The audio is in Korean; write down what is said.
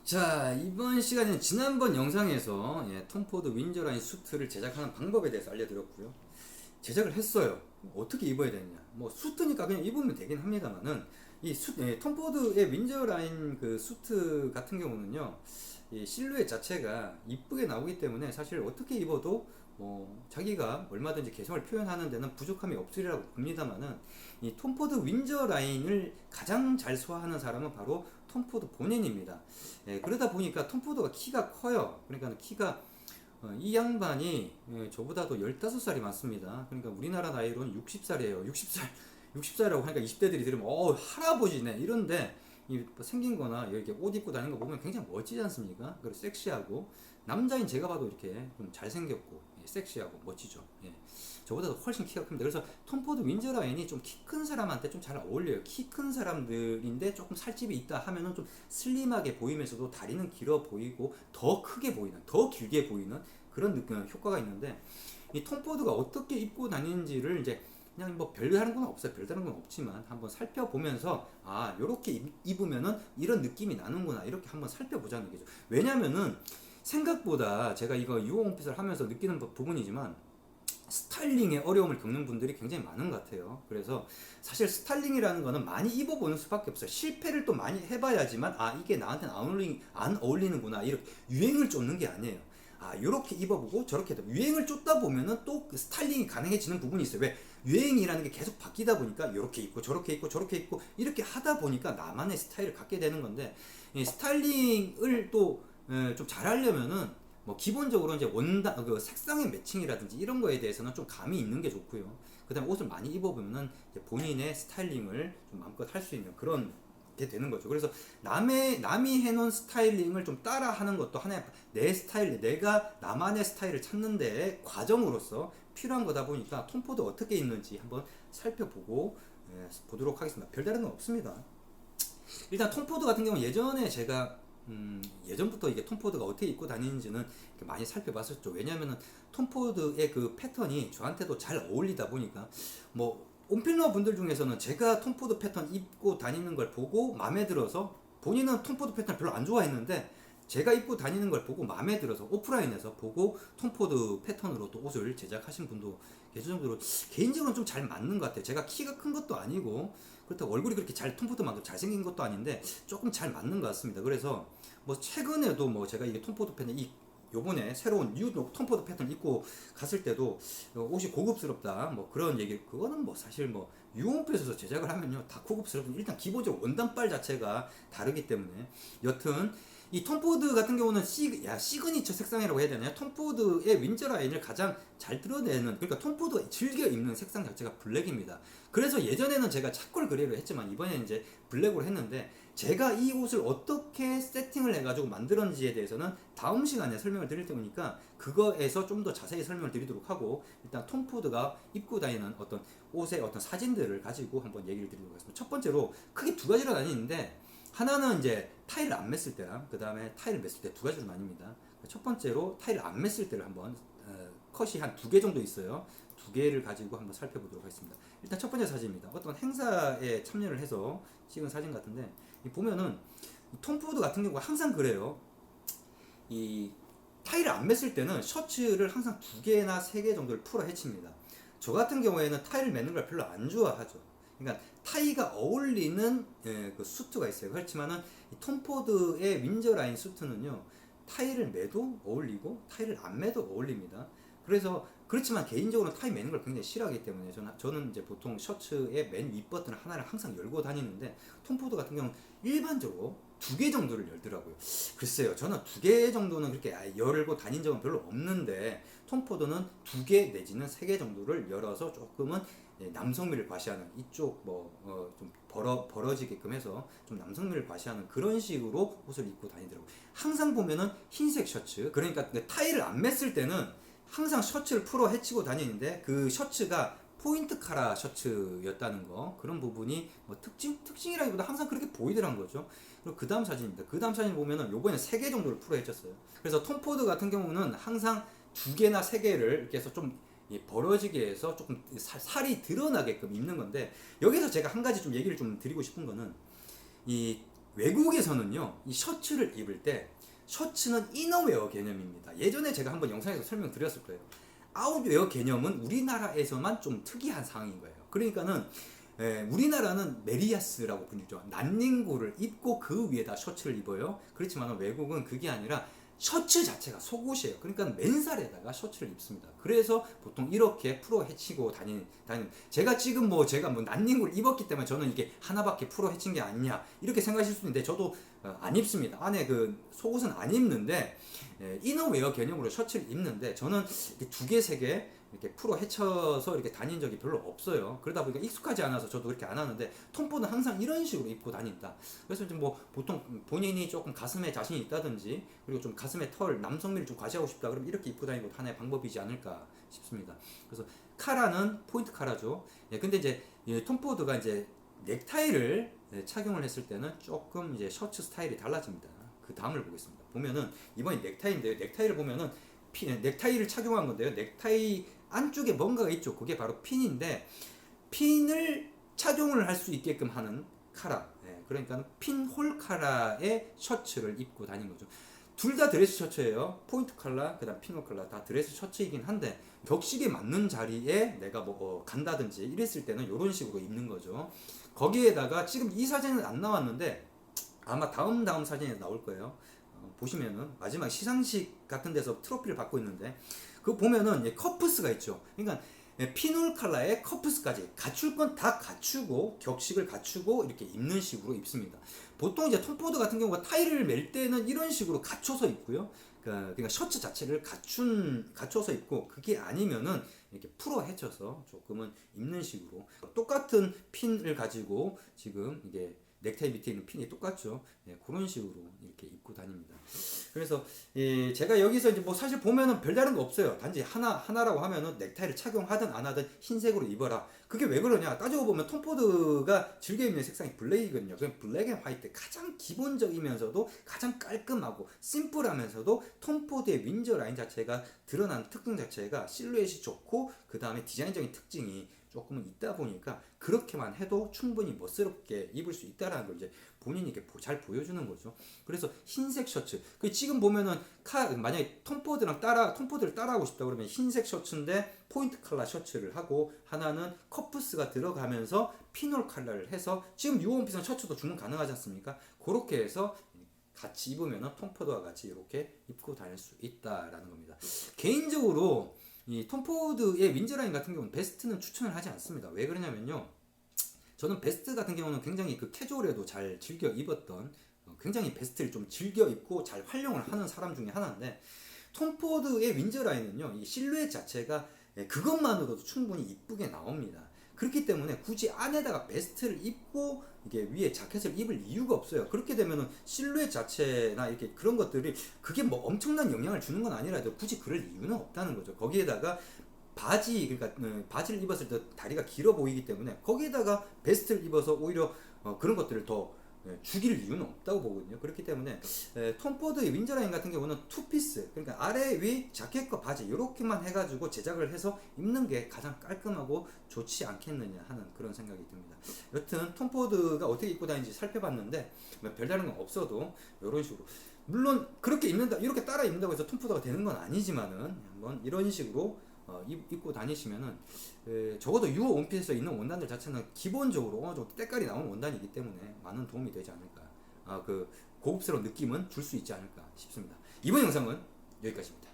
자, 이번 시간에는 지난번 영상에서 톰 포드 윈저라인 수트를 제작하는 방법에 대해서 알려드렸고요. 제작을 했어요. 어떻게 입어야 되느냐. 뭐 수트니까 그냥 입으면 되긴 합니다만은 톰 포드의 윈저라인 그 수트 같은 경우는요. 이 실루엣 자체가 이쁘게 나오기 때문에 사실 어떻게 입어도 뭐 자기가 얼마든지 개성을 표현하는 데는 부족함이 없으리라고 봅니다만은 이 톰 포드 윈저 라인을 가장 잘 소화하는 사람은 바로 톰 포드 본인입니다. 그러다 보니까 톰 포드가 키가 커요. 그러니까 키가 이 양반이 저보다도 15살이 많습니다. 그러니까 우리나라 나이로는 60살이에요. 60살이라고 하니까 20대들이 들으면 할아버지네 이런데 생긴 거나 이렇게 옷 입고 다니는 거 보면 굉장히 멋지지 않습니까? 그리고 섹시하고 남자인 제가 봐도 이렇게 좀 잘생겼고 섹시하고 멋지죠. 저보다도 훨씬 키가 큽니다. 그래서 톰 포드 윈저 라인이 좀 키 큰 사람한테 좀 잘 어울려요. 키 큰 사람들인데 조금 살집이 있다 하면은 좀 슬림하게 보이면서도 다리는 길어 보이고 더 크게 보이는, 더 길게 보이는 그런 느낌, 효과가 있는데 이 톰 포드가 어떻게 입고 다니는지를 이제 그냥 뭐 별다른 건 없어요. 별다른 건 없지만 한번 살펴보면서 요렇게 입으면은 이런 느낌이 나는구나 이렇게 한번 살펴보자는 얘기죠. 왜냐면은 생각보다 제가 이거 유흥오피스를 하면서 느끼는 부분이지만 스타일링에 어려움을 겪는 분들이 굉장히 많은 것 같아요. 그래서 사실 스타일링이라는 거는 많이 입어보는 수밖에 없어요. 실패를 또 많이 해봐야지만 이게 나한테는 안 어울리는구나 이렇게 유행을 쫓는 게 아니에요. 요렇게 입어보고 저렇게 해도 유행을 쫓다 보면은 또 그 스타일링이 가능해지는 부분이 있어요. 왜? 유행이라는 게 계속 바뀌다 보니까 요렇게 입고 저렇게 입고 저렇게 입고 이렇게 하다 보니까 나만의 스타일을 갖게 되는 건데 이 스타일링을 또 좀 잘하려면은 뭐 기본적으로 이제 원단 그 색상의 매칭이라든지 이런 거에 대해서는 좀 감이 있는 게 좋고요. 그다음에 옷을 많이 입어보면은 이제 본인의 스타일링을 좀 마음껏 할 수 있는 그런 게 되는 거죠. 그래서 남이 해놓은 스타일링을 좀 따라하는 것도 하나의 내 스타일, 내가 나만의 스타일을 찾는 데의 과정으로서 필요한 거다 보니까 톰 포드 어떻게 입는지 한번 살펴보고 보도록 하겠습니다. 별다른 건 없습니다. 일단 톰 포드 같은 경우는 예전에 제가 예전부터 이게 톰 포드가 어떻게 입고 다니는지는 많이 살펴봤었죠. 왜냐면은 톰 포드의 그 패턴이 저한테도 잘 어울리다 보니까 뭐 온필러 분들 중에서는 제가 톰 포드 패턴 입고 다니는 걸 보고 마음에 들어서 본인은 톰 포드 패턴 별로 안 좋아했는데 제가 입고 다니는 걸 보고 마음에 들어서 오프라인에서 보고 톰 포드 패턴으로 또 옷을 제작하신 분도 계실 정도로 개인적으로는 좀 잘 맞는 것 같아요. 제가 키가 큰 것도 아니고 그렇다고 얼굴이 그렇게 톰 포드만큼 잘생긴 것도 아닌데 조금 잘 맞는 것 같습니다. 그래서 뭐 최근에도 뭐 제가 이게 톰 포드 패턴 요번에 새로운 뉴 톰포드 패턴 입고 갔을 때도 옷이 고급스럽다 뭐 그런 얘기, 그거는 뭐 사실 뭐 유홈페이스에서 제작을 하면요 다 고급스럽고 일단 기본적으로 원단빨 자체가 다르기 때문에 여튼 이 톰포드 같은 경우는 시그니처 색상이라고 해야 되나요? 톰포드의 윈저 라인을 가장 잘 드러내는, 그러니까 톰포드가 즐겨 입는 색상 자체가 블랙입니다. 그래서 예전에는 제가 차콜 그레이로 했지만 이번에는 이제 블랙으로 했는데 제가 이 옷을 어떻게 세팅을 해가지고 만들었는지에 대해서는 다음 시간에 설명을 드릴 테니까 그거에서 좀 더 자세히 설명을 드리도록 하고 일단 톰 포드가 입고 다니는 어떤 옷의 어떤 사진들을 가지고 한번 얘기를 드리도록 하겠습니다. 첫 번째로 크게 두 가지로 나뉘는데 하나는 이제 타일을 안 맸을 때랑 그 다음에 타일을 맸을 때 두 가지로 나뉩니다. 첫 번째로 타일을 안 맸을 때를 한번 컷이 한 두 개 정도 있어요. 두 개를 가지고 한번 살펴보도록 하겠습니다. 일단 첫 번째 사진입니다. 어떤 행사에 참여를 해서 찍은 사진 같은데 보면은 톰 포드 같은 경우가 항상 그래요. 이 타일을 안 맸을 때는 셔츠를 항상 두 개나 세 개 정도를 풀어 헤칩니다. 저 같은 경우에는 타이를 매는 걸 별로 안 좋아하죠. 그러니까 타이가 어울리는 그 수트가 있어요. 그렇지만은 톰 포드의 윈저 라인 수트는요 타이를 매도 어울리고 타이를 안 매도 어울립니다. 그래서 그렇지만 개인적으로 타이 매는 걸 굉장히 싫어하기 때문에 저는 이제 보통 셔츠의 맨 윗버튼 하나를 항상 열고 다니는데 톰 포드 같은 경우는 일반적으로 두 개 정도를 열더라고요. 글쎄요, 저는 두 개 정도는 그렇게 열고 다닌 적은 별로 없는데 톰 포드는 두 개 내지는 세 개 정도를 열어서 조금은 남성미를 과시하는 이쪽 좀 벌어지게끔 해서 좀 남성미를 과시하는 그런 식으로 옷을 입고 다니더라고요. 항상 보면은 흰색 셔츠, 그러니까 타이를 안 맸을 때는 항상 셔츠를 풀어 헤치고 다니는데 그 셔츠가 포인트 카라 셔츠였다는 거, 그런 부분이 뭐 특징이라기보다 항상 그렇게 보이더란 거죠. 그리고 그 다음 사진입니다. 그 다음 사진 보면은 요번에 3개 정도를 풀어 헤쳤어요. 그래서 톰 포드 같은 경우는 항상 2개나 3개를 이렇게 해서 좀 벌어지게 해서 조금 살이 드러나게끔 입는 건데, 여기서 제가 한 가지 좀 얘기를 좀 드리고 싶은 거는 이 외국에서는요 이 셔츠를 입을 때 셔츠는 이너웨어 개념입니다. 예전에 제가 한번 영상에서 설명드렸을 거예요. 아웃웨어 개념은 우리나라에서만 좀 특이한 상황인 거예요. 그러니까는 우리나라는 메리아스라고 불리죠. 난닝구를 입고 그 위에다 셔츠를 입어요. 그렇지만 외국은 그게 아니라 셔츠 자체가 속옷이에요. 그러니까 맨살에다가 셔츠를 입습니다. 그래서 보통 이렇게 풀어 헤치고 다니는 제가 지금 제가 난닝구를 입었기 때문에 저는 이게 하나밖에 풀어 헤친 게 아니냐 이렇게 생각하실 수 있는데 저도 안 입습니다. 안에 그 속옷은 안 입는데 이너웨어 개념으로 셔츠를 입는데 저는 두 개, 세 개 이렇게 풀어 헤쳐서 이렇게 다닌 적이 별로 없어요. 그러다 보니까 익숙하지 않아서 저도 그렇게 안 하는데 톰포는 항상 이런 식으로 입고 다닌다. 그래서 이제 보통 본인이 조금 가슴에 자신이 있다든지 그리고 좀 가슴에 털 남성미를 좀 과시하고 싶다 그러면 이렇게 입고 다니는 것도 하나의 방법이지 않을까 싶습니다. 그래서 카라는 포인트 카라죠. 근데 이제 톰포드가 이제 넥타이를 착용을 했을 때는 조금 이제 셔츠 스타일이 달라집니다. 그 다음을 보겠습니다. 보면은 이번에 넥타이인데요. 넥타이를 보면은 넥타이를 착용한 건데요. 넥타이 안쪽에 뭔가가 있죠. 그게 바로 핀인데 핀을 착용을 할 수 있게끔 하는 카라. 그러니까 핀홀 카라의 셔츠를 입고 다닌 거죠. 둘 다 드레스 셔츠예요. 포인트 컬러, 그다음 핀홀 컬러 다 드레스 셔츠이긴 한데 격식에 맞는 자리에 내가 간다든지 이랬을 때는 이런 식으로 입는 거죠. 거기에다가 지금 이 사진은 안 나왔는데 아마 다음 사진에 나올 거예요. 보시면은 마지막 시상식 같은 데서 트로피를 받고 있는데 그거 보면은 커프스가 있죠. 그러니까 피놀 컬러에 커프스까지 갖출 건 다 갖추고 격식을 갖추고 이렇게 입는 식으로 입습니다. 보통 이제 톰포드 같은 경우가 타이를 멜 때는 이런 식으로 갖춰서 입고요. 그러니까 셔츠 자체를 갖춰서 입고 그게 아니면은 이렇게 풀어 헤쳐서 조금은 입는 식으로 똑같은 핀을 가지고 지금 이게 넥타이 밑에 있는 핀이 똑같죠. 그런 식으로 이렇게 입고 다닙니다. 그래서 제가 여기서 이제 사실 보면은 별다른 거 없어요. 단지 하나라고 하면은 넥타이를 착용하든 안 하든 흰색으로 입어라. 그게 왜 그러냐? 따지고 보면 톰포드가 즐겨 입는 색상이 블랙이거든요. 그럼 블랙 앤 화이트 가장 기본적이면서도 가장 깔끔하고 심플하면서도 톰포드의 윈저 라인 자체가 드러난 특징 자체가 실루엣이 좋고 그 다음에 디자인적인 특징이 조금은 있다 보니까 그렇게만 해도 충분히 멋스럽게 입을 수 있다라는 걸 이제 본인이 이렇게 잘 보여주는 거죠. 그래서 흰색 셔츠. 지금 보면은 만약에 톰포드를 따라하고 싶다 그러면 흰색 셔츠인데 포인트 컬러 셔츠를 하고 하나는 커프스가 들어가면서 피놀 컬러를 해서 지금 유원피선 셔츠도 주문 가능하지 않습니까? 그렇게 해서 같이 입으면은 톰포드와 같이 이렇게 입고 다닐 수 있다라는 겁니다. 개인적으로 이 톰포드의 윈저라인 같은 경우는 베스트는 추천을 하지 않습니다. 왜 그러냐면요. 저는 베스트 같은 경우는 굉장히 그 캐주얼에도 잘 즐겨 입었던 굉장히 베스트를 좀 즐겨 입고 잘 활용을 하는 사람 중에 하나인데 톰포드의 윈저라인은요. 이 실루엣 자체가 그것만으로도 충분히 이쁘게 나옵니다. 그렇기 때문에 굳이 안에다가 베스트를 입고 이게 위에 자켓을 입을 이유가 없어요. 그렇게 되면은 실루엣 자체나 이렇게 그런 것들이 그게 엄청난 영향을 주는 건 아니라도 굳이 그럴 이유는 없다는 거죠. 거기에다가 그러니까 바지를 입었을 때 다리가 길어 보이기 때문에 거기에다가 베스트를 입어서 오히려 그런 것들을 더 죽일 이유는 없다고 보거든요. 그렇기 때문에 톰포드의 윈저라인 같은 경우는 투피스, 그러니까 아래 위 자켓과 바지 이렇게만 해가지고 제작을 해서 입는 게 가장 깔끔하고 좋지 않겠느냐 하는 그런 생각이 듭니다. 여튼 톰포드가 어떻게 입고 다니는지 살펴봤는데 별다른 건 없어도 이런 식으로, 물론 그렇게 입는다 이렇게 따라 입는다고 해서 톰포드가 되는 건 아니지만은 한번 이런 식으로 입고 다니시면은 적어도 유어 원피스에 있는 원단들 자체는 기본적으로 어느 정도 때깔이 나오는 원단이기 때문에 많은 도움이 되지 않을까, 그 고급스러운 느낌은 줄 수 있지 않을까 싶습니다. 이번 영상은 여기까지입니다.